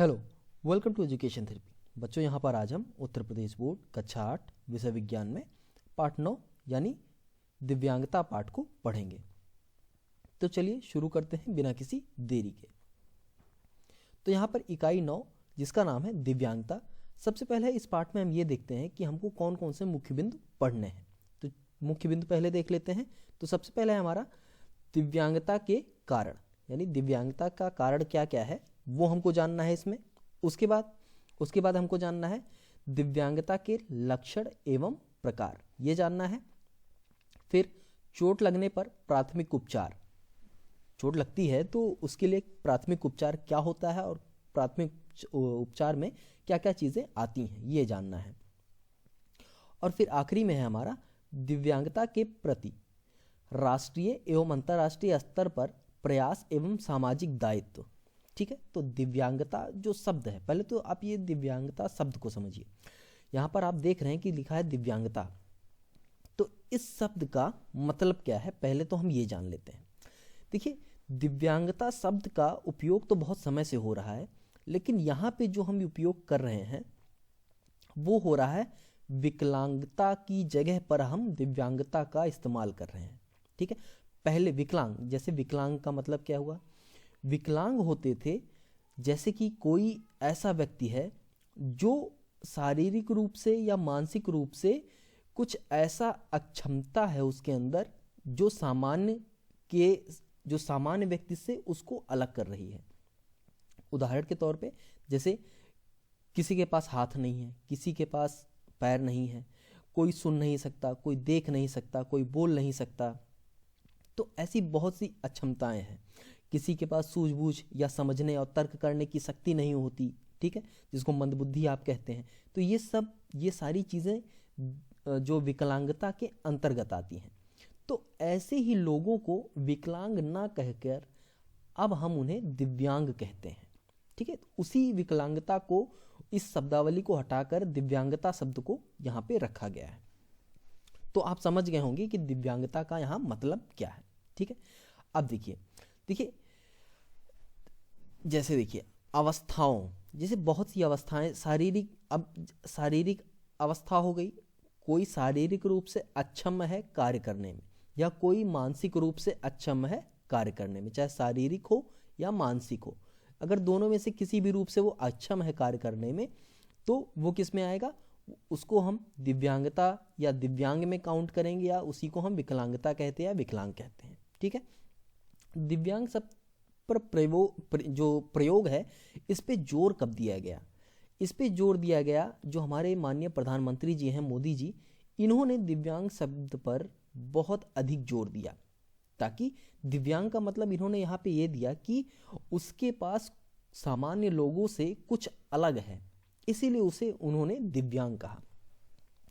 Hello, welcome to education therapy. बच्चों, यहाँ पर आज हम उत्तर प्रदेश बोर्ड कक्षा 8 विषय विज्ञान में पाठ 9 यानी दिव्यांगता पाठ को पढ़ेंगे। तो चलिए शुरू करते हैं बिना किसी देरी के। तो यहाँ पर इकाई 9 जिसका नाम है दिव्यांगता। सबसे पहले इस पाठ में हम ये देखते हैं कि हमको कौन कौन से मुख्य बिंदु पढ़ने हैं। तो मुख्य बिंदु पहले देख लेते हैं। तो सबसे पहले हमारा दिव्यांगता के कारण, यानी दिव्यांगता का कारण क्या क्या है वो हमको जानना है इसमें। उसके बाद हमको जानना है दिव्यांगता के लक्षण एवं प्रकार, ये जानना है। फिर चोट लगने पर प्राथमिक उपचार, चोट लगती है तो उसके लिए प्राथमिक उपचार क्या होता है और प्राथमिक उपचार में क्या क्या चीज़ें आती हैं ये जानना है। और फिर आखिरी में है हमारा दिव्यांगता के प्रति राष्ट्रीय एवं अंतर्राष्ट्रीय स्तर पर प्रयास एवं सामाजिक दायित्व। ठीक है, तो दिव्यांगता जो शब्द है, पहले तो आप ये दिव्यांगता शब्द को समझिए। यहाँ पर आप देख रहे हैं कि लिखा है दिव्यांगता, तो इस शब्द का मतलब क्या है पहले तो हम ये जान लेते हैं। देखिए, दिव्यांगता शब्द का उपयोग तो बहुत समय से हो रहा है, लेकिन यहाँ पे जो हम उपयोग कर रहे हैं वो हो रहा है विकलांगता की जगह पर हम दिव्यांगता का इस्तेमाल कर रहे हैं। ठीक है, पहले विकलांग, जैसे विकलांग का मतलब क्या हुआ, विकलांग होते थे जैसे कि कोई ऐसा व्यक्ति है जो शारीरिक रूप से या मानसिक रूप से कुछ ऐसा अक्षमता है उसके अंदर जो सामान्य व्यक्ति से उसको अलग कर रही है। उदाहरण के तौर पे, जैसे किसी के पास हाथ नहीं है, किसी के पास पैर नहीं है, कोई सुन नहीं सकता, कोई देख नहीं सकता, कोई बोल नहीं सकता। तो ऐसी बहुत सी अक्षमताएं हैं। किसी के पास सूझबूझ या समझने और तर्क करने की शक्ति नहीं होती, ठीक है, जिसको मंदबुद्धि आप कहते हैं। तो ये सारी चीज़ें जो विकलांगता के अंतर्गत आती हैं। तो ऐसे ही लोगों को विकलांग ना कहकर अब हम उन्हें दिव्यांग कहते हैं। ठीक है, उसी विकलांगता को, इस शब्दावली को हटाकर दिव्यांगता शब्द को यहाँ पे रखा गया है। तो आप समझ गए होंगे कि दिव्यांगता का यहाँ मतलब क्या है। ठीक है, अब देखिए जैसे देखिए अवस्थाओं, जैसे बहुत सी अवस्थाएं, शारीरिक अवस्था हो गई, कोई शारीरिक रूप से अक्षम है कार्य करने में, या कोई मानसिक रूप से अक्षम है कार्य करने में, चाहे शारीरिक हो या मानसिक हो। अगर दोनों में से किसी भी रूप से वो अक्षम है कार्य करने में, तो वो किस में आएगा, उसको हम दिव्यांगता या दिव्यांग में काउंट करेंगे, या उसी को हम विकलांगता कहते हैं या विकलांग कहते हैं। ठीक है, दिव्यांग शब्द पर जो प्रयोग है इस पे जोर कब दिया गया, इस पे जोर दिया गया जो हमारे माननीय प्रधानमंत्री जी हैं, मोदी जी, इन्होंने दिव्यांग शब्द पर बहुत अधिक जोर दिया। ताकि दिव्यांग का मतलब इन्होंने यहाँ पे ये दिया कि उसके पास सामान्य लोगों से कुछ अलग है, इसीलिए उसे उन्होंने दिव्यांग कहा।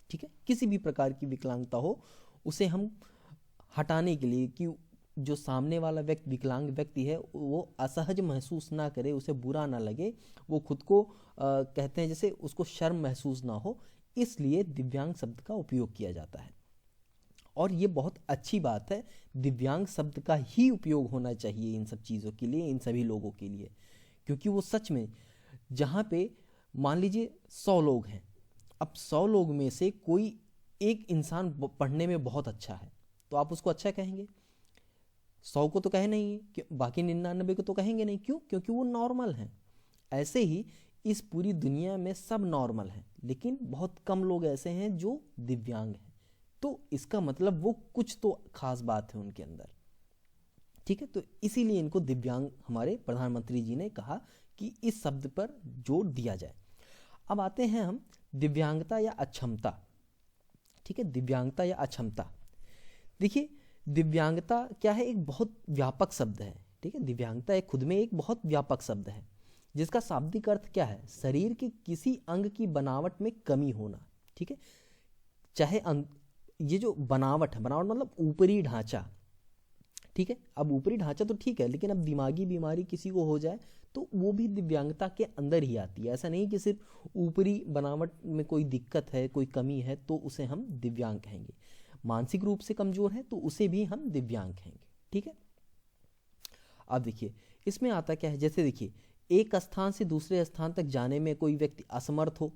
ठीक है, किसी भी प्रकार की विकलांगता हो उसे हम हटाने के लिए कि जो सामने वाला व्यक्ति विकलांग व्यक्ति है वो असहज महसूस ना करे, उसे बुरा ना लगे, वो खुद को कहते हैं जैसे उसको शर्म महसूस ना हो, इसलिए दिव्यांग शब्द का उपयोग किया जाता है। और ये बहुत अच्छी बात है, दिव्यांग शब्द का ही उपयोग होना चाहिए इन सब चीज़ों के लिए, इन सभी लोगों के लिए, क्योंकि वो सच में, जहाँ पे मान लीजिए 100 लोग हैं, अब 100 लोग में से कोई एक इंसान पढ़ने में बहुत अच्छा है, तो आप उसको अच्छा कहेंगे, 100 को तो कहे नहीं कि बाकी 99 को तो कहेंगे नहीं। क्यों? क्योंकि वो नॉर्मल हैं। ऐसे ही इस पूरी दुनिया में सब नॉर्मल हैं, लेकिन बहुत कम लोग ऐसे हैं जो दिव्यांग हैं। तो इसका मतलब वो कुछ तो खास बात है उनके अंदर। ठीक है, तो इसीलिए इनको दिव्यांग हमारे प्रधानमंत्री जी ने कहा कि इस शब्द पर जोर दिया जाए। अब आते हैं हम दिव्यांगता या अक्षमता। ठीक है, दिव्यांगता या अक्षमता, देखिए दिव्यांगता क्या है, एक बहुत व्यापक शब्द है। ठीक है, दिव्यांगता एक खुद में एक बहुत व्यापक शब्द है, जिसका शाब्दिक अर्थ क्या है, शरीर के किसी अंग की बनावट में कमी होना। ठीक है, चाहे ये जो बनावट है, बनावट मतलब ऊपरी ढांचा। ठीक है, अब ऊपरी ढांचा तो ठीक है, लेकिन अब दिमागी बीमारी किसी को हो जाए तो वो भी दिव्यांगता के अंदर ही आती है। ऐसा नहीं कि सिर्फ ऊपरी बनावट में कोई दिक्कत है, कोई कमी है तो उसे हम दिव्यांग कहेंगे। मानसिक रूप से कमजोर है तो उसे भी हम दिव्यांग कहेंगे। ठीक है, अब देखिए इसमें आता क्या है, जैसे देखिए एक स्थान से दूसरे स्थान तक जाने में कोई व्यक्ति असमर्थ हो,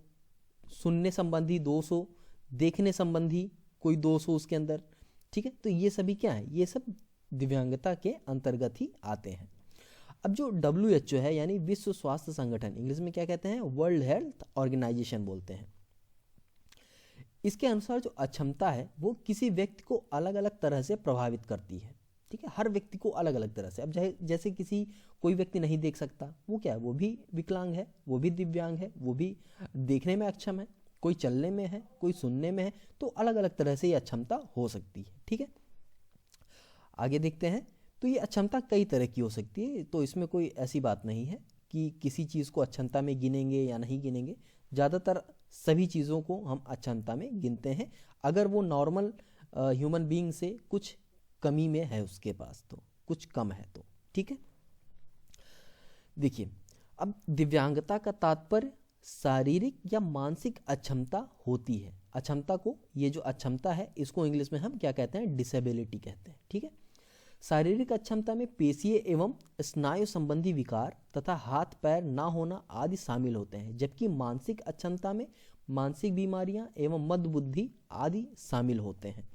सुनने संबंधी दोष हो, देखने संबंधी कोई दोष हो उसके अंदर, ठीक है, तो ये सभी क्या है, ये सब दिव्यांगता के अंतर्गत ही आते हैं। अब जो WHO है यानी विश्व स्वास्थ्य संगठन, इंग्लिश में क्या कहते हैं, वर्ल्ड हेल्थ ऑर्गेनाइजेशन बोलते हैं, इसके अनुसार जो अक्षमता है वो किसी व्यक्ति को अलग अलग तरह से प्रभावित करती है, ठीक है, हर व्यक्ति को अलग अलग तरह से। अब जैसे कोई व्यक्ति नहीं देख सकता, वो क्या है, वो भी विकलांग है, वो भी दिव्यांग है, वो भी देखने में अक्षम है, कोई चलने में है, कोई सुनने में है, तो अलग अलग तरह से ये अक्षमता हो सकती है, ठीक है। आगे देखते हैं, तो ये अक्षमता कई तरह की हो सकती है, तो इसमें कोई ऐसी बात नहीं है कि किसी चीज़ को अक्षमता में गिनेंगे या नहीं गिनेंगे, ज़्यादातर सभी चीज़ों को हम अक्षमता में गिनते हैं अगर वो नॉर्मल ह्यूमन बीइंग से कुछ कमी में है, उसके पास तो कुछ कम है तो, ठीक है। देखिए, अब दिव्यांगता का तात्पर्य शारीरिक या मानसिक अक्षमता होती है। अक्षमता को, ये जो अक्षमता है इसको इंग्लिश में हम क्या कहते हैं, डिसेबिलिटी कहते हैं, ठीक है। शारीरिक अक्षमता में पेशीय एवं स्नायु संबंधी विकार तथा हाथ पैर ना होना आदि शामिल होते हैं, जबकि मानसिक अक्षमता में मानसिक बीमारियां एवं मंदबुद्धि आदि शामिल होते हैं।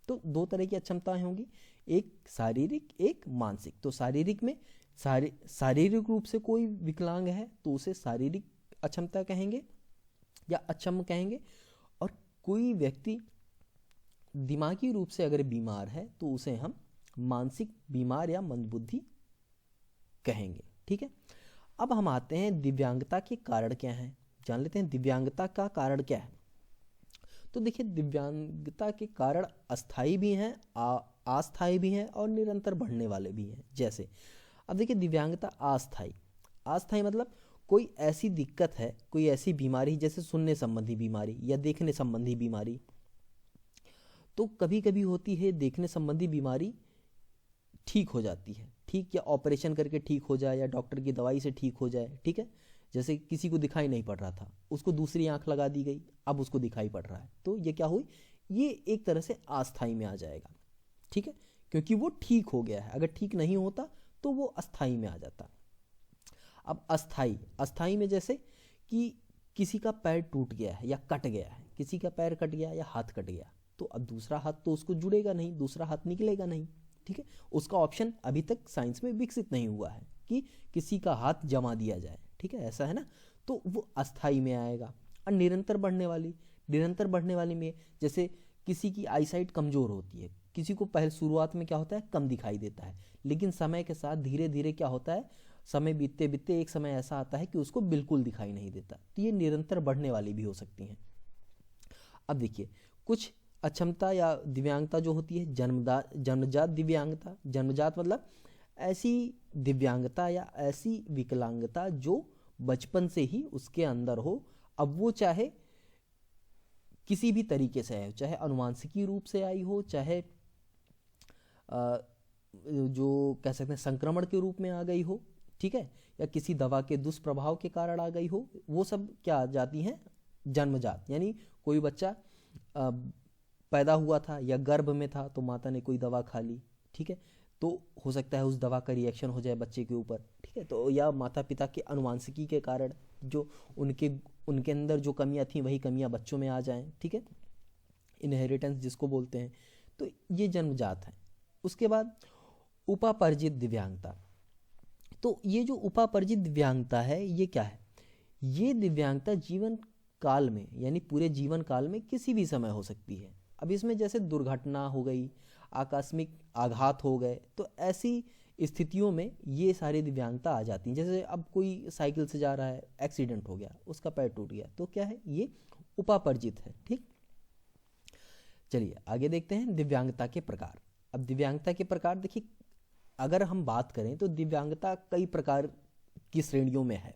तो दो तरह की अक्षमताएं होंगी, एक शारीरिक, एक मानसिक। तो शारीरिक में शारीरिक रूप से कोई विकलांग है तो उसे शारीरिक अक्षमता कहेंगे या अक्षम कहेंगे, और कोई व्यक्ति दिमागी रूप से अगर बीमार है तो उसे हम मानसिक बीमार या मंदबुद्धि कहेंगे, ठीक है। अब हम आते हैं दिव्यांगता के कारण क्या हैं, जान लेते हैं दिव्यांगता का कारण क्या है। तो देखिए, दिव्यांगता के कारण अस्थायी भी हैं, अस्थायी भी हैं और निरंतर बढ़ने वाले भी हैं। जैसे अब देखिए, दिव्यांगता अस्थायी मतलब कोई ऐसी दिक्कत है, कोई ऐसी बीमारी जैसे सुनने संबंधी बीमारी या देखने संबंधी बीमारी, तो कभी कभी होती है देखने संबंधी बीमारी ठीक हो जाती है, ठीक, या ऑपरेशन करके ठीक हो जाए या डॉक्टर की दवाई से ठीक हो जाए, ठीक है। जैसे किसी को दिखाई नहीं पड़ रहा था, उसको दूसरी आंख लगा दी गई, अब उसको दिखाई पड़ रहा है, तो ये क्या हुई, ये एक तरह से अस्थायी में आ जाएगा, ठीक है, क्योंकि वो ठीक हो गया है। अगर ठीक नहीं होता तो वो अस्थायी में आ जाता। अब अस्थायी में जैसे कि किसी का पैर टूट गया है या कट गया है, किसी का पैर कट गया या हाथ कट गया, तो अब दूसरा हाथ तो उसको जुड़ेगा नहीं, दूसरा हाथ निकलेगा नहीं, ठीक है। उसका ऑप्शन अभी तक साइंस में विकसित नहीं हुआ है कि किसी का हाथ जमा दिया जाए, ठीक है, ऐसा है ना, तो वो अस्थायी में आएगा। और निरंतर बढ़ने वाली में जैसे किसी की आईसाइट कमजोर होती है, किसी को पहले शुरुआत में क्या होता है, कम दिखाई देता है, लेकिन समय के साथ धीरे धीरे क्या होता है, समय बीतते बीतते एक समय ऐसा आता है कि उसको बिल्कुल दिखाई नहीं देता। तो ये निरंतर बढ़ने वाली भी हो सकती हैं। अब देखिए, कुछ अक्षमता या दिव्यांगता जो होती है जन्मजात दिव्यांगता, जन्मजात मतलब ऐसी दिव्यांगता या ऐसी विकलांगता जो बचपन से ही उसके अंदर हो। अब वो चाहे किसी भी तरीके से आए, चाहे अनुवांशिकी रूप से आई हो, चाहे जो कह सकते हैं संक्रमण के रूप में आ गई हो, ठीक है, या किसी दवा के दुष्प्रभाव के कारण आ गई हो, वो सब क्या आ जाती हैं, जन्मजात। यानी कोई बच्चा पैदा हुआ था या गर्भ में था तो माता ने कोई दवा खा ली, ठीक है, तो हो सकता है उस दवा का रिएक्शन हो जाए बच्चे के ऊपर, ठीक है, तो या माता पिता के अनुवांशिकी के कारण जो उनके अंदर जो कमियां थी वही कमियां बच्चों में आ जाएं, ठीक है, इनहेरिटेंस जिसको बोलते हैं, तो ये जन्मजात है। उसके बाद उपापर्जित दिव्यांगता। तो ये जो उपापर्जित दिव्यांगता है ये क्या है, ये दिव्यांगता जीवन काल में यानी पूरे जीवन काल में किसी भी समय हो सकती है। अब इसमें जैसे दुर्घटना हो गई, आकस्मिक आघात हो गए, तो ऐसी स्थितियों में ये सारी दिव्यांगता आ जाती हैं। जैसे अब कोई साइकिल से जा रहा है, एक्सीडेंट हो गया, उसका पैर टूट गया, तो क्या है, ये उपापर्जित है, ठीक। चलिए आगे देखते हैं दिव्यांगता के प्रकार। अब दिव्यांगता के प्रकार देखिए, अगर हम बात करें तो दिव्यांगता कई प्रकार की श्रेणियों में है।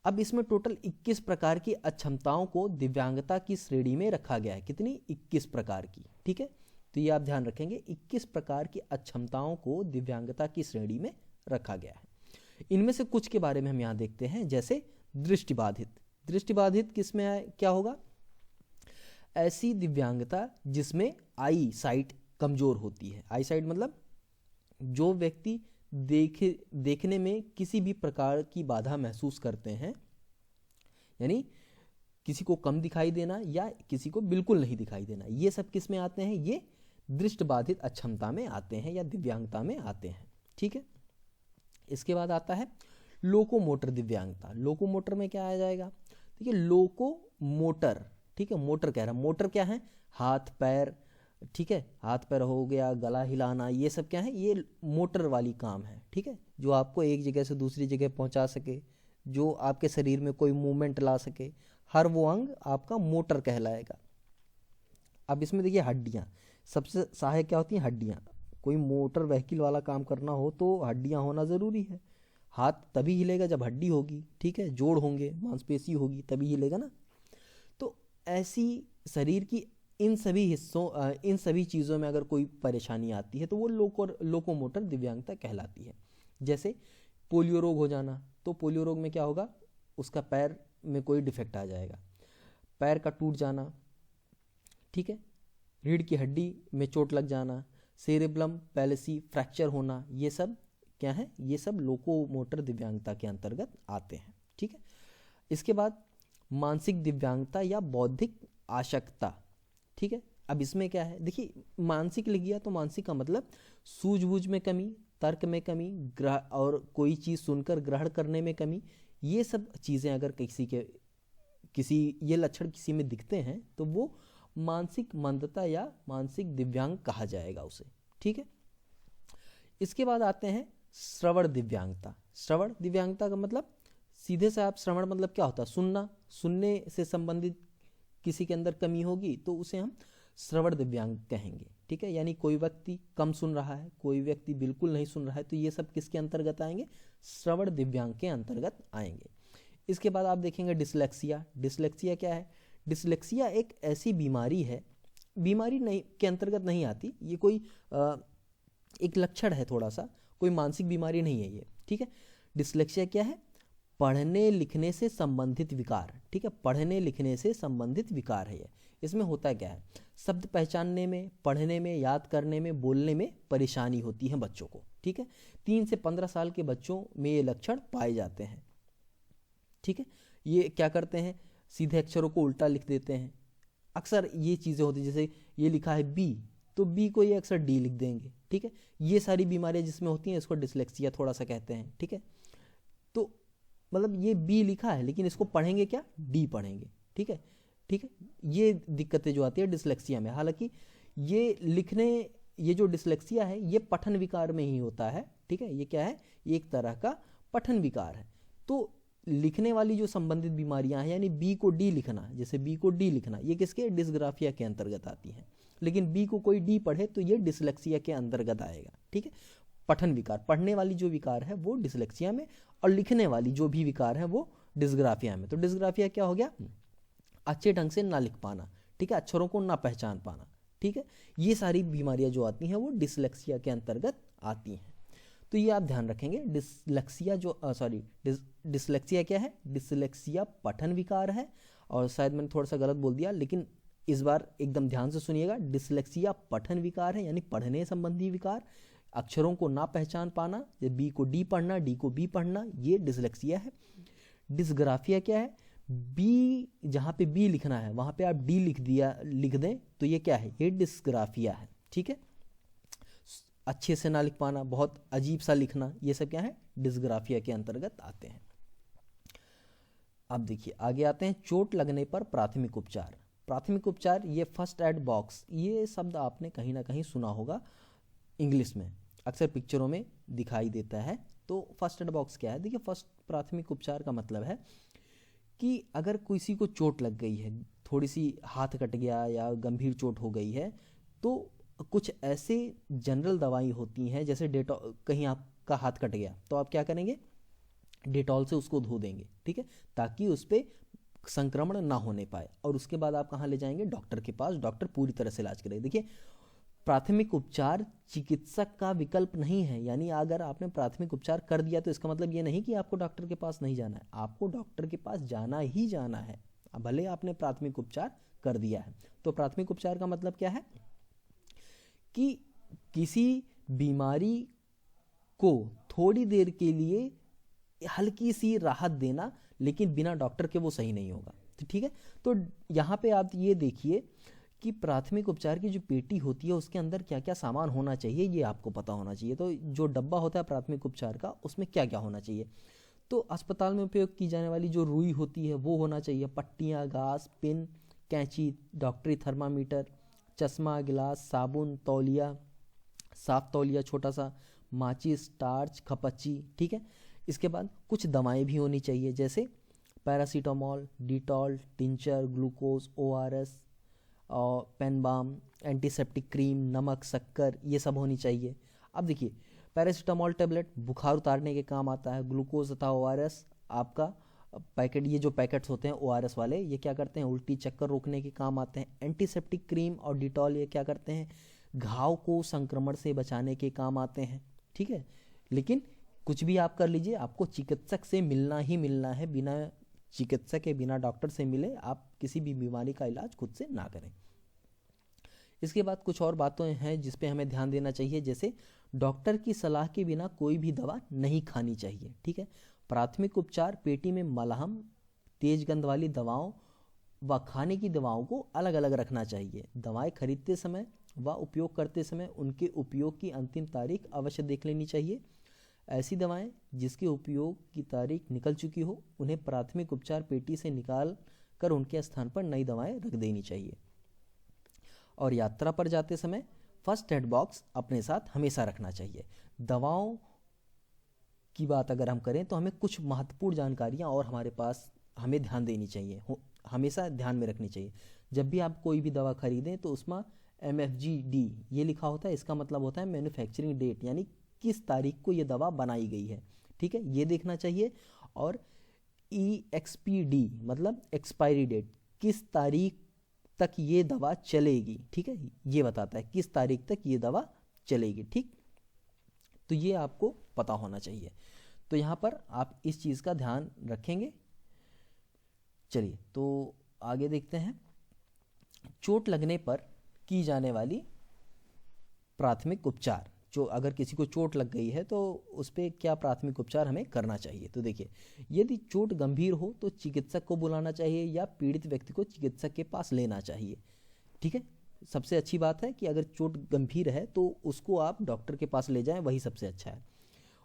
अब इसमें टोटल 21 प्रकार की अक्षमताओं को दिव्यांगता की श्रेणी में रखा गया है। कितनी, 21 प्रकार की, ठीक है, तो ये आप ध्यान रखेंगे, 21 प्रकार की अक्षमताओं को दिव्यांगता की श्रेणी में रखा गया है। इनमें से कुछ के बारे में हम यहाँ देखते हैं, जैसे दृष्टिबाधित किसमें आए, क्या होगा, ऐसी दिव्यांगता जिसमें आई साइट कमजोर होती है। आई साइट मतलब जो व्यक्ति देखने में किसी भी प्रकार की बाधा महसूस करते हैं, यानी किसी को कम दिखाई देना या किसी को बिल्कुल नहीं दिखाई देना, ये सब किस में आते हैं? ये दृष्टि बाधित अक्षमता में आते हैं या दिव्यांगता में आते हैं। ठीक है, इसके बाद आता है लोकोमोटर दिव्यांगता। लोकोमोटर में क्या आ जाएगा? देखिए लोकोमोटर, ठीक है, मोटर कह रहा, मोटर क्या है? हाथ पैर, ठीक है, हाथ पैर हो गया, गला हिलाना, ये सब क्या है? ये मोटर वाली काम है। ठीक है, जो आपको एक जगह से दूसरी जगह पहुंचा सके, जो आपके शरीर में कोई मूवमेंट ला सके, हर वो अंग आपका मोटर कहलाएगा। अब इसमें देखिए हड्डियाँ, सबसे सहायक क्या होती हैं? हड्डियाँ। कोई मोटर व्हीकल वाला काम करना हो तो हड्डियाँ होना ज़रूरी है। हाथ तभी हिलेगा जब हड्डी होगी, ठीक है, जोड़ होंगे, मांसपेशी होगी, तभी हिलेगा ना। तो ऐसी शरीर की इन सभी हिस्सों, इन सभी चीज़ों में अगर कोई परेशानी आती है तो वो लोकोमोटर दिव्यांगता कहलाती है। जैसे पोलियो रोग हो जाना, तो पोलियो रोग में क्या होगा? उसका पैर में कोई डिफेक्ट आ जाएगा, पैर का टूट जाना, ठीक है, रीढ़ की हड्डी में चोट लग जाना, सेरेब्रम पैलेसी फ्रैक्चर होना, ये सब क्या है? ये सब लोकोमोटर दिव्यांगता के अंतर्गत आते हैं। ठीक है, इसके बाद मानसिक दिव्यांगता या बौद्धिक आशक्ता। ठीक है, अब इसमें क्या है? देखिए मानसिक लिख गया तो मानसिक का मतलब सूझबूझ में कमी, तर्क में कमी, और कोई चीज़ सुनकर ग्रहण करने में कमी, ये सब चीज़ें अगर किसी ये लक्षण किसी में दिखते हैं तो वो मानसिक मंदता या मानसिक दिव्यांग कहा जाएगा उसे। ठीक है, इसके बाद आते हैं श्रवण दिव्यांगता। श्रवण दिव्यांगता का मतलब सीधे से आप श्रवण मतलब क्या होता है? सुनना, सुनने से संबंधित किसी के अंदर कमी होगी तो उसे हम श्रवण दिव्यांग कहेंगे। ठीक है, यानी कोई व्यक्ति कम सुन रहा है, कोई व्यक्ति बिल्कुल नहीं सुन रहा है, तो ये सब किसके अंतर्गत आएंगे? श्रवण दिव्यांग के अंतर्गत आएंगे। इसके बाद आप देखेंगे डिसलेक्सिया। डिसलेक्सिया क्या है? डिसलेक्सिया एक ऐसी बीमारी है, बीमारी नहीं के अंतर्गत नहीं आती, ये कोई एक लक्षण है थोड़ा सा, कोई मानसिक बीमारी नहीं है ये। ठीक है, डिसलेक्सिया क्या है? पढ़ने लिखने से संबंधित विकार। ठीक है, पढ़ने लिखने से संबंधित विकार है ये। इसमें होता क्या है? शब्द पहचानने में, पढ़ने में, याद करने में, बोलने में परेशानी होती है बच्चों को। ठीक है, 3 से 15 साल के बच्चों में ये लक्षण पाए जाते हैं। ठीक है, ये क्या करते हैं? सीधे अक्षरों को उल्टा लिख देते हैं। अक्सर ये चीज़ें होती हैं, जैसे ये लिखा है बी तो बी को ये अक्सर डी लिख देंगे। ठीक है, ये सारी बीमारियां जिसमें होती हैं इसको डिसलेक्सिया थोड़ा सा कहते हैं। ठीक है, तो मतलब ये बी लिखा है लेकिन इसको पढ़ेंगे क्या? डी पढ़ेंगे। ठीक है, ठीक है, ये दिक्कतें जो आती है डिसलेक्सिया में। हालांकि ये लिखने, ये जो डिसलेक्सिया है ये पठन विकार में ही होता है। ठीक है, ये क्या है? ये एक तरह का पठन विकार है। तो लिखने वाली जो संबंधित बीमारियां हैं, यानी बी को डी लिखना, जैसे बी को डी लिखना, ये किसके? डिस्ग्राफिया के अंतर्गत आती है। लेकिन बी को कोई डी पढ़े तो ये डिसलेक्सिया के अंतर्गत आएगा। ठीक है, पठन विकार, पढ़ने वाली जो विकार है वो डिसलेक्सिया में, और लिखने वाली जो भी विकार है वो डिस्ग्राफिया में। तो डिस्ग्राफिया क्या हो गया? अच्छे ढंग से ना लिख पाना, ठीक है, अक्षरों को ना पहचान पाना। ठीक है, ये सारी बीमारियां जो आती हैं वो डिसलेक्सिया के अंतर्गत आती हैं। तो ये आप ध्यान रखेंगे, डिसलेक्सिया डिसलेक्सिया क्या है? डिसलेक्सिया पठन विकार है। और शायद मैंने थोड़ा सा गलत बोल दिया, लेकिन इस बार एकदम ध्यान से सुनिएगा। डिसलेक्सिया पठन विकार है, यानी पढ़ने संबंधी विकार, अक्षरों को ना पहचान पाना, बी को डी पढ़ना, डी को बी पढ़ना, ये डिसलेक्सिया है। डिस्ग्राफिया क्या है? बी, जहाँ पे बी लिखना है वहाँ पे आप डी लिख दें तो ये क्या है? ये डिस्ग्राफिया है। ठीक है, अच्छे से ना लिख पाना, बहुत अजीब सा लिखना, ये सब क्या है? डिस्ग्राफिया के अंतर्गत आते हैं। अब देखिए आगे आते हैं चोट लगने पर प्राथमिक उपचार। प्राथमिक उपचार, ये फर्स्ट एड बॉक्स, ये शब्द आपने कहीं ना कहीं सुना होगा इंग्लिश में, अक्सर पिक्चरों में दिखाई देता है। तो फर्स्ट एड बॉक्स क्या है? देखिए फर्स्ट प्राथमिक उपचार का मतलब है कि अगर किसी को चोट लग गई है, थोड़ी सी हाथ कट गया या गंभीर चोट हो गई है, तो कुछ ऐसे जनरल दवाई होती हैं, जैसे डेटॉल, कहीं आपका हाथ कट गया तो आप क्या करेंगे? डेटॉल से उसको धो देंगे। ठीक है, ताकि उस पर संक्रमण ना होने पाए। और उसके बाद आप कहाँ ले जाएंगे? डॉक्टर के पास, डॉक्टर पूरी तरह से इलाज करेगा। देखिए प्राथमिक उपचार चिकित्सक का विकल्प नहीं है, यानी अगर आपने प्राथमिक उपचार कर दिया तो इसका मतलब ये नहीं कि आपको डॉक्टर के पास नहीं जाना है, आपको डॉक्टर के पास जाना ही जाना है, भले आपने प्राथमिक उपचार कर दिया है। तो प्राथमिक उपचार का मतलब क्या है? कि किसी बीमारी को थोड़ी देर के लिए हल्की सी राहत देना, लेकिन बिना डॉक्टर के वो सही नहीं होगा। तो ठीक है, तो यहाँ पे आप ये देखिए कि प्राथमिक उपचार की जो पेटी होती है उसके अंदर क्या क्या सामान होना चाहिए, ये आपको पता होना चाहिए। तो जो डब्बा होता है प्राथमिक उपचार का, उसमें क्या क्या होना चाहिए। तो अस्पताल में उपयोग की जाने वाली जो रुई होती है वो होना चाहिए, पट्टियाँ, गाज, पिन, कैंची, डॉक्टरी थर्मामीटर, चश्मा, गिलास, साबुन, तौलिया, साफ तौलिया छोटा सा, माचिस, टार्च, खपच्ची। ठीक है, इसके बाद कुछ दवाएं भी होनी चाहिए, जैसे paracetamol, Dettol, tincture, glucose, ORS और पेनबाम, एंटीसेप्टिक क्रीम, नमक, शक्कर, ये सब होनी चाहिए। अब देखिए, पैरासीटामोल टेबलेट बुखार उतारने के काम आता है। ग्लूकोज तथा ओआरएस आपका पैकेट, ये जो पैकेट्स होते हैं ओआरएस वाले, ये क्या करते हैं, उल्टी चक्कर रोकने के काम आते हैं। एंटीसेप्टिक क्रीम और डिटॉल ये क्या करते हैं, घाव को संक्रमण से बचाने के काम आते हैं। ठीक है, लेकिन कुछ भी आप कर लीजिए, आपको चिकित्सक से मिलना ही मिलना है। बिना चिकित्सक के, बिना डॉक्टर से मिले आप किसी भी बीमारी का इलाज खुद से ना करें। इसके बाद कुछ और बातें हैं जिस पे हमें ध्यान देना चाहिए, जैसे डॉक्टर की सलाह के बिना कोई भी दवा नहीं खानी चाहिए। ठीक है, प्राथमिक उपचार पेटी में मलहम, तेज गंध वाली दवाओं व खाने की दवाओं को अलग अलग रखना चाहिए। दवाएं खरीदते समय व उपयोग करते समय उनके उपयोग की अंतिम तारीख अवश्य देख लेनी चाहिए। ऐसी दवाएं जिसके उपयोग की तारीख निकल चुकी हो, उन्हें प्राथमिक उपचार पेटी से निकाल कर उनके स्थान पर नई दवाएं रख देनी चाहिए। और यात्रा पर जाते समय फर्स्ट एड बॉक्स अपने साथ हमेशा रखना चाहिए। दवाओं की बात अगर हम करें तो हमें कुछ महत्वपूर्ण जानकारियां और हमारे पास हमें ध्यान देनी चाहिए, हमेशा ध्यान में रखनी चाहिए। जब भी आप कोई भी दवा खरीदें तो उसमें MFGD ये लिखा होता है, इसका मतलब होता है मैन्युफैक्चरिंग डेट, यानी किस तारीख को ये दवा बनाई गई है। ठीक है, ये देखना चाहिए। और EXPD मतलब एक्सपायरी डेट, किस तारीख तक ये दवा चलेगी। ठीक है, ये बताता है किस तारीख तक ये दवा चलेगी। ठीक, तो ये आपको पता होना चाहिए। तो यहाँ पर आप इस चीज़ का ध्यान रखेंगे। चलिए तो आगे देखते हैं, चोट लगने पर की जाने वाली प्राथमिक उपचार। जो अगर किसी को चोट लग गई है तो उस पर क्या प्राथमिक उपचार हमें करना चाहिए। तो देखिए, यदि चोट गंभीर हो तो चिकित्सक को बुलाना चाहिए या पीड़ित व्यक्ति को चिकित्सक के पास लेना चाहिए। ठीक है, सबसे अच्छी बात है कि अगर चोट गंभीर है तो उसको आप डॉक्टर के पास ले जाएं, वही सबसे अच्छा है।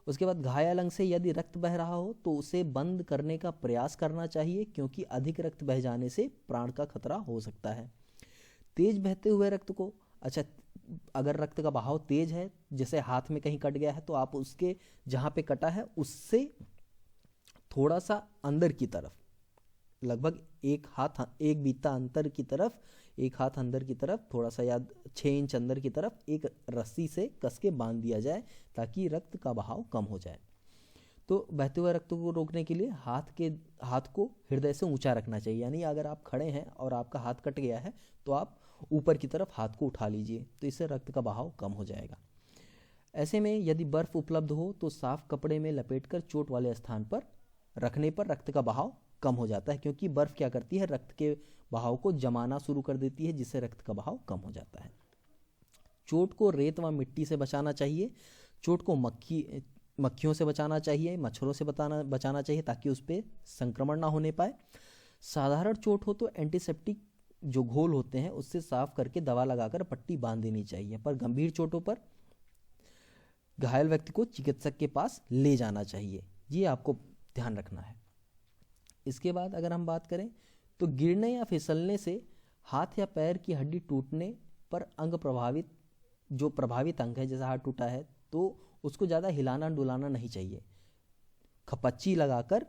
उसके बाद घायल अंग से यदि रक्त बह रहा हो तो उसे बंद करने का प्रयास करना चाहिए, क्योंकि अधिक रक्त बह जाने से प्राण का खतरा हो सकता है। तेज बहते हुए रक्त को, अच्छा, अगर रक्त का बहाव तेज है, जैसे हाथ में कहीं कट गया है, तो आप उसके जहाँ पे कटा है उससे थोड़ा सा अंदर की तरफ, लगभग एक बीता अंतर की तरफ, एक हाथ अंदर की तरफ, थोड़ा सा या 6 इंच अंदर की तरफ एक रस्सी से कस के बांध दिया जाए ताकि रक्त का बहाव कम हो जाए। तो बहते हुए रक्त को रोकने के लिए हाथ को हृदय से ऊंचा रखना चाहिए, यानी अगर आप खड़े हैं और आपका हाथ कट गया है तो आप ऊपर की तरफ हाथ को उठा लीजिए, तो इससे रक्त का बहाव कम हो जाएगा। ऐसे में यदि बर्फ उपलब्ध हो तो साफ कपड़े में लपेटकर चोट वाले स्थान पर रखने पर रक्त का बहाव कम हो जाता है, क्योंकि बर्फ क्या करती है, रक्त के बहाव को जमाना शुरू कर देती है, जिससे रक्त का बहाव कम हो जाता है। चोट को रेत व मिट्टी से बचाना चाहिए। चोट को मक्खियों से बचाना चाहिए, मच्छरों से बचाना चाहिए ताकि उस पर संक्रमण ना होने पाए। साधारण चोट हो तो एंटीसेप्टिक जो घोल होते हैं उससे साफ करके दवा लगाकर पट्टी बांध देनी चाहिए, पर गंभीर चोटों पर घायल व्यक्ति को चिकित्सक के पास ले जाना चाहिए, ये आपको ध्यान रखना है। इसके बाद अगर हम बात करें तो गिरने या फिसलने से हाथ या पैर की हड्डी टूटने पर जो प्रभावित अंग है, जैसे हाथ टूटा है तो उसको ज़्यादा हिलाना डुलाना नहीं चाहिए। खपच्ची लगाकर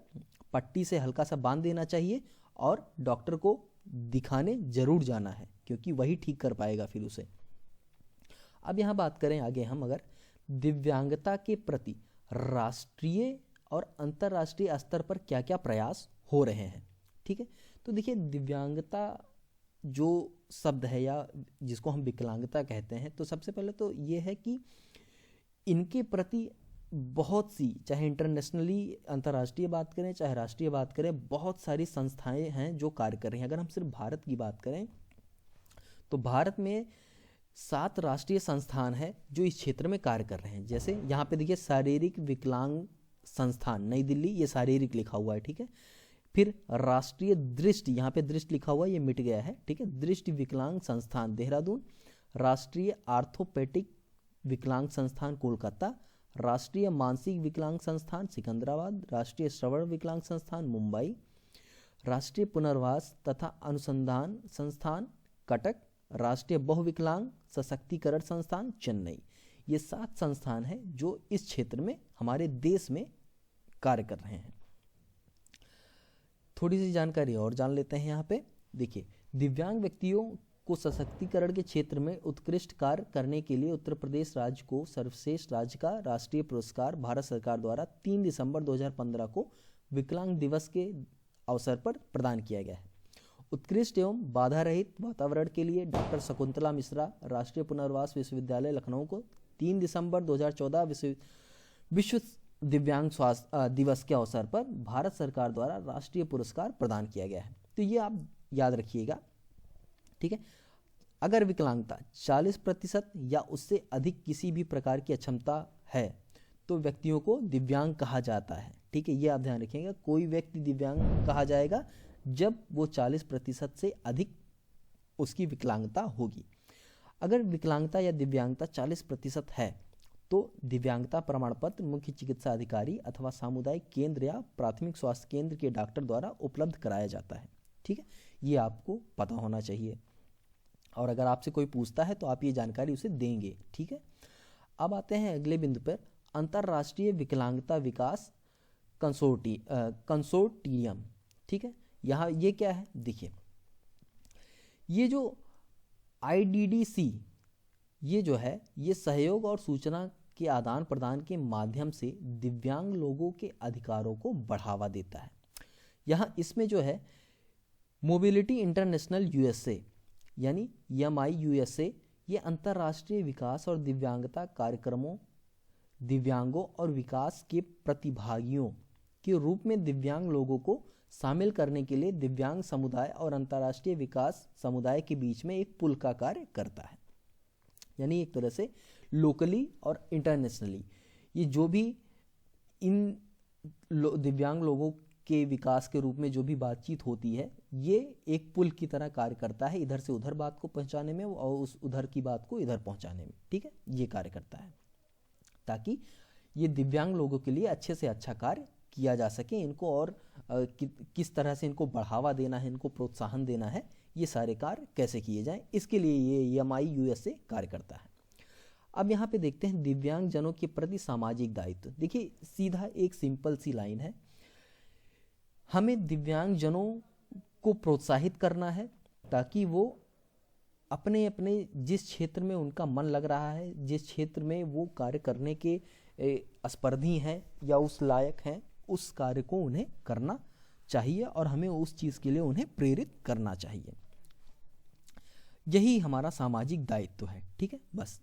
पट्टी से हल्का सा बांध देना चाहिए और डॉक्टर को दिखाने जरूर जाना है, क्योंकि वही ठीक कर पाएगा फिर उसे। अब यहाँ बात करें आगे हम, अगर दिव्यांगता के प्रति राष्ट्रीय और अंतर्राष्ट्रीय स्तर पर क्या क्या प्रयास हो रहे हैं। ठीक है, तो देखिए, दिव्यांगता जो शब्द है या जिसको हम विकलांगता कहते हैं, तो सबसे पहले तो ये है कि इनके प्रति बहुत सी, चाहे इंटरनेशनली अंतर्राष्ट्रीय बात करें चाहे राष्ट्रीय बात करें, बहुत सारी संस्थाएं हैं जो कार्य कर रही हैं। अगर हम सिर्फ भारत की बात करें तो भारत में 7 राष्ट्रीय संस्थान है जो इस क्षेत्र में कार्य कर रहे हैं। जैसे यहाँ पे देखिए शारीरिक विकलांग संस्थान नई दिल्ली, ये शारीरिक लिखा हुआ है, ठीक है। फिर राष्ट्रीय दृष्टि, यहाँ पे दृष्टि लिखा हुआ है, ये मिट गया है, ठीक है। दृष्टि विकलांग संस्थान देहरादून, राष्ट्रीय आर्थोपेडिक विकलांग संस्थान कोलकाता, राष्ट्रीय मानसिक विकलांग संस्थान सिकंदराबाद, राष्ट्रीय श्रवण विकलांग संस्थान मुंबई, राष्ट्रीय पुनर्वास तथा अनुसंधान संस्थान कटक, राष्ट्रीय बहुविकलांग सशक्तिकरण संस्थान चेन्नई। ये 7 संस्थान हैं जो इस क्षेत्र में हमारे देश में कार्य कर रहे हैं। थोड़ी सी जानकारी और जान लेते हैं। यहाँ पे देखिए, दिव्यांग व्यक्तियों को सशक्तिकरण के क्षेत्र में उत्कृष्ट कार्य करने के लिए उत्तर प्रदेश राज्य को सर्वश्रेष्ठ राज्य का राष्ट्रीय पुरस्कार भारत सरकार द्वारा 3 दिसंबर 2015 को विकलांग दिवस के अवसर पर प्रदान किया गया है। उत्कृष्ट एवं बाधा रहित वातावरण के लिए डॉक्टर शकुंतला मिश्रा राष्ट्रीय पुनर्वास विश्वविद्यालय लखनऊ को 3 दिसंबर 2014 विश्व दिव्यांग स्वास्थ्य दिवस के अवसर पर भारत सरकार द्वारा राष्ट्रीय पुरस्कार प्रदान किया गया है। तो ये आप याद रखिएगा, ठीक है। अगर विकलांगता 40% या उससे अधिक किसी भी प्रकार की अक्षमता है तो व्यक्तियों को दिव्यांग कहा जाता है, ठीक है। ये आप ध्यान रखिएगा, कोई व्यक्ति दिव्यांग कहा जाएगा जब वो 40% से अधिक उसकी विकलांगता होगी। अगर विकलांगता या दिव्यांगता 40% है तो दिव्यांगता प्रमाण पत्र मुख्य चिकित्सा अधिकारी अथवा सामुदायिक केंद्र या प्राथमिक स्वास्थ्य केंद्र के डॉक्टर द्वारा उपलब्ध कराया जाता है, ठीक है। ये आपको पता होना चाहिए और अगर आपसे कोई पूछता है तो आप ये जानकारी उसे देंगे, ठीक है। अब आते हैं अगले बिंदु पर, अंतर्राष्ट्रीय विकलांगता विकास कंसोर्टियम, ठीक है। यहाँ ये क्या है, देखिए ये जो IDDC ये जो है ये सहयोग और सूचना के आदान प्रदान के माध्यम से दिव्यांग लोगों के अधिकारों को बढ़ावा देता है। यहाँ इसमें जो है मोबिलिटी इंटरनेशनल USA यानी MIUSA ये अंतर्राष्ट्रीय विकास और दिव्यांगता कार्यक्रमों, दिव्यांगों और विकास के प्रतिभागियों के रूप में दिव्यांग लोगों को शामिल करने के लिए दिव्यांग समुदाय और अंतर्राष्ट्रीय विकास समुदाय के बीच में एक पुल का कार्य करता है। यानी एक तरह से लोकली और इंटरनेशनली ये जो भी इन दिव्यांग लोगों के विकास के रूप में जो भी बातचीत होती है ये एक पुल की तरह कार्य करता है, इधर से उधर बात को पहुंचाने में और उस उधर की बात को इधर पहुंचाने में, ठीक है। ये कार्य करता है ताकि ये दिव्यांग लोगों के लिए अच्छे से अच्छा कार्य किया जा सके, इनको और किस तरह से इनको बढ़ावा देना है, इनको प्रोत्साहन देना है, ये सारे कार्य कैसे किए जाएं, इसके लिए ये MIUSA कार्य करता है। अब यहाँ पे देखते हैं दिव्यांग जनों के प्रति सामाजिक दायित्व। देखिए सीधा एक सिंपल सी लाइन है, हमें दिव्यांग जनों को प्रोत्साहित करना है ताकि वो अपने अपने जिस क्षेत्र में उनका मन लग रहा है, जिस क्षेत्र में वो कार्य करने के स्पर्धी हैं या उस लायक हैं, उस कार्य को उन्हें करना चाहिए और हमें उस चीज़ के लिए उन्हें प्रेरित करना चाहिए। यही हमारा सामाजिक दायित्व है, ठीक है, बस।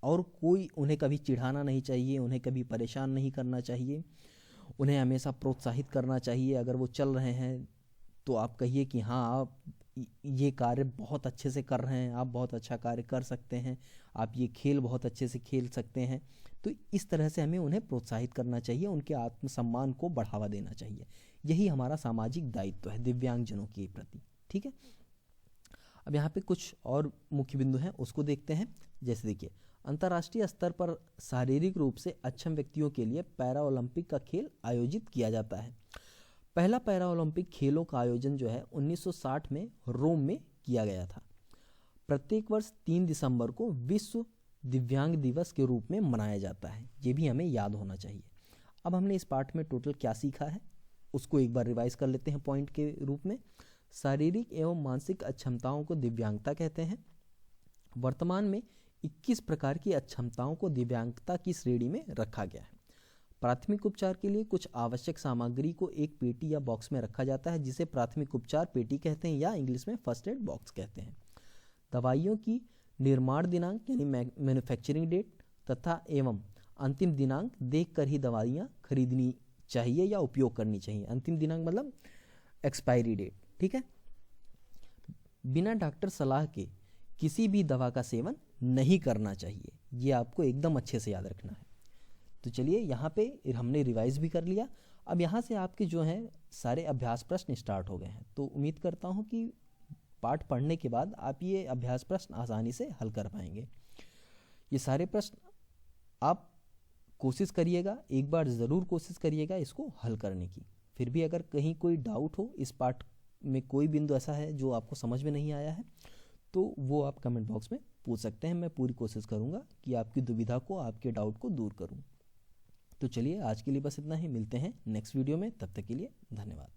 और कोई उन्हें कभी चिढ़ाना नहीं चाहिए, उन्हें कभी परेशान नहीं करना चाहिए, उन्हें हमेशा प्रोत्साहित करना चाहिए। अगर वो चल रहे हैं तो आप कहिए कि हाँ आप ये कार्य बहुत अच्छे से कर रहे हैं, आप बहुत अच्छा कार्य कर सकते हैं, आप ये खेल बहुत अच्छे से खेल सकते हैं। तो इस तरह से हमें उन्हें प्रोत्साहित करना चाहिए, उनके आत्मसम्मान को बढ़ावा देना चाहिए। यही हमारा सामाजिक दायित्व है दिव्यांगजनों के प्रति, ठीक है। अब यहाँ पे कुछ और मुख्य बिंदु हैं, उसको देखते हैं। जैसे देखिए अंतर्राष्ट्रीय स्तर पर शारीरिक रूप से अक्षम व्यक्तियों के लिए पैरा ओलंपिक का खेल आयोजित किया जाता है। पहला पैरा ओलंपिक खेलों का आयोजन जो है 1960 में रोम में किया गया था। प्रत्येक वर्ष 3 दिसंबर को विश्व दिव्यांग दिवस के रूप में मनाया जाता है, ये भी हमें याद होना चाहिए। अब हमने इस पाठ में टोटल क्या सीखा है उसको एक बार रिवाइज कर लेते हैं पॉइंट के रूप में। शारीरिक एवं मानसिक अक्षमताओं को दिव्यांगता कहते हैं। वर्तमान में 21 प्रकार की अक्षमताओं को दिव्यांगता की श्रेणी में रखा गया है। प्राथमिक उपचार के लिए कुछ आवश्यक सामग्री को एक पेटी या बॉक्स में रखा जाता है जिसे प्राथमिक उपचार पेटी कहते हैं या इंग्लिश में फर्स्ट एड बॉक्स कहते हैं। दवाइयों की निर्माण दिनांक यानी मैन्युफैक्चरिंग डेट तथा एवं अंतिम दिनांक देखकर ही दवाइयाँ खरीदनी चाहिए या उपयोग करनी चाहिए। अंतिम दिनांक मतलब एक्सपायरी डेट, ठीक है। बिना डॉक्टर सलाह के किसी भी दवा का सेवन नहीं करना चाहिए। ये आपको एकदम अच्छे से याद रखना है। तो चलिए यहाँ पे हमने रिवाइज भी कर लिया। अब यहाँ से आपके जो हैं सारे अभ्यास प्रश्न स्टार्ट हो गए हैं। तो उम्मीद करता हूँ कि पाठ पढ़ने के बाद आप ये अभ्यास प्रश्न आसानी से हल कर पाएंगे। ये सारे प्रश्न आप कोशिश करिएगा, एक बार ज़रूर कोशिश करिएगा इसको हल करने की। फिर भी अगर कहीं कोई डाउट हो, इस पाठ में कोई बिंदु ऐसा है जो आपको समझ में नहीं आया है, तो वो आप कमेंट बॉक्स में पूछ सकते हैं। मैं पूरी कोशिश करूँगा कि आपकी दुविधा को, आपके डाउट को दूर करूँ। तो चलिए आज के लिए बस इतना ही, मिलते हैं नेक्स्ट वीडियो में, तब तक के लिए धन्यवाद।